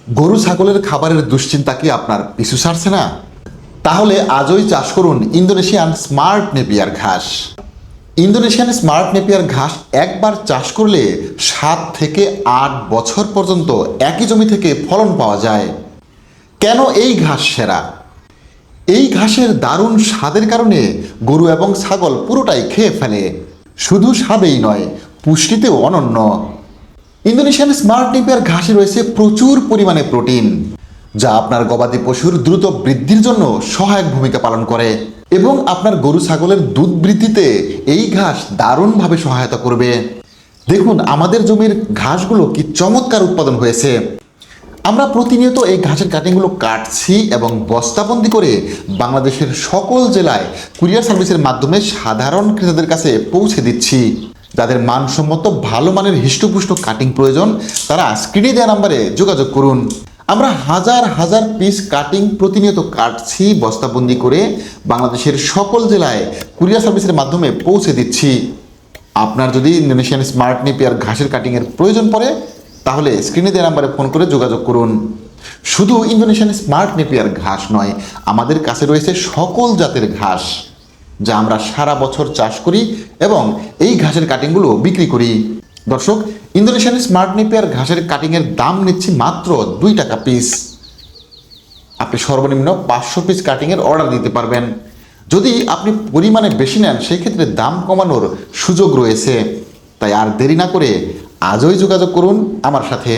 গরু ছাগলের খাবারের দুশ্চিন্তা কি আপনার পিছু ছাড়ছে না? তাহলে আজই চাষ করুন ইন্দোনেশিয়ান স্মার্ট নেপিয়ার ঘাস। ইন্দোনেশিয়ান স্মার্ট নেপিয়ার ঘাস একবার চাষ করলে 7 থেকে 8 বছর পর্যন্ত একই জমি থেকে ফলন পাওয়া যায়। কেন এই ঘাস সেরা? এই ঘাসের দারুণ স্বাদের কারণে গরু এবং ছাগল পুরোটাই খেয়ে ফেলে। শুধু স্বাদেই নয়, পুষ্টিতেও অনন্য। ইন্দোনেশিয়ান স্মার্ট নেপিয়ার ঘাসে রয়েছে প্রচুর পরিমাণে প্রোটিন, যা আপনার গবাদি পশুর দ্রুত বৃদ্ধির জন্য সহায়ক ভূমিকা পালন করে এবং আপনার গরু ছাগলের দুধ বৃদ্ধিতে এই ঘাস দারুণভাবে সহায়তা করবে। দেখুন আমাদের জমির ঘাসগুলো কি চমৎকার উৎপাদন হয়েছে। আমরা প্রতিনিয়ত এই ঘাসের কাটিংগুলো কাটছি এবং বস্তাবন্দি করে বাংলাদেশের সকল জেলায় কুরিয়ার সার্ভিসের মাধ্যমে সাধারণ ক্রেতাদের কাছে পৌঁছে দিচ্ছি। যাদের মানসম্মত ভালো মানের হৃষ্টপুষ্ট কাটিং প্রয়োজন তারা স্ক্রিনে দেওয়া নাম্বারে যোগাযোগ করুন। আমরা হাজার হাজার পিস কাটিং প্রতিনিয়ত কাটছি, বস্তাবন্দি করে বাংলাদেশের সকল জেলায় কুরিয়ার সার্ভিসের মাধ্যমে পৌঁছে দিচ্ছি। আপনার যদি ইন্দোনেশিয়ান স্মার্ট নেপিয়ার ঘাসের কাটিংয়ের প্রয়োজন পড়ে তাহলে স্ক্রিনে দেওয়া নাম্বারে ফোন করে যোগাযোগ করুন। শুধু ইন্দোনেশিয়ান স্মার্ট নেপিয়ার ঘাস নয়, আমাদের কাছে রয়েছে সকল জাতের ঘাস, যা আমরা সারা বছর চাষ করি এবং এই ঘাসের কাটিংগুলো বিক্রি করি। দর্শক, ইন্দোনেশিয়ান স্মার্ট নেপিয়ার ঘাসের কাটিংয়ের দাম নিচ্ছি মাত্র 2 টাকা পিস। আপনি সর্বনিম্ন 500 পিস কাটিংয়ের অর্ডার দিতে পারবেন। যদি আপনি পরিমাণে বেশি নেন সেই ক্ষেত্রে দাম কমানোর সুযোগ রয়েছে। তাই আর দেরি না করে আজই যোগাযোগ করুন আমার সাথে।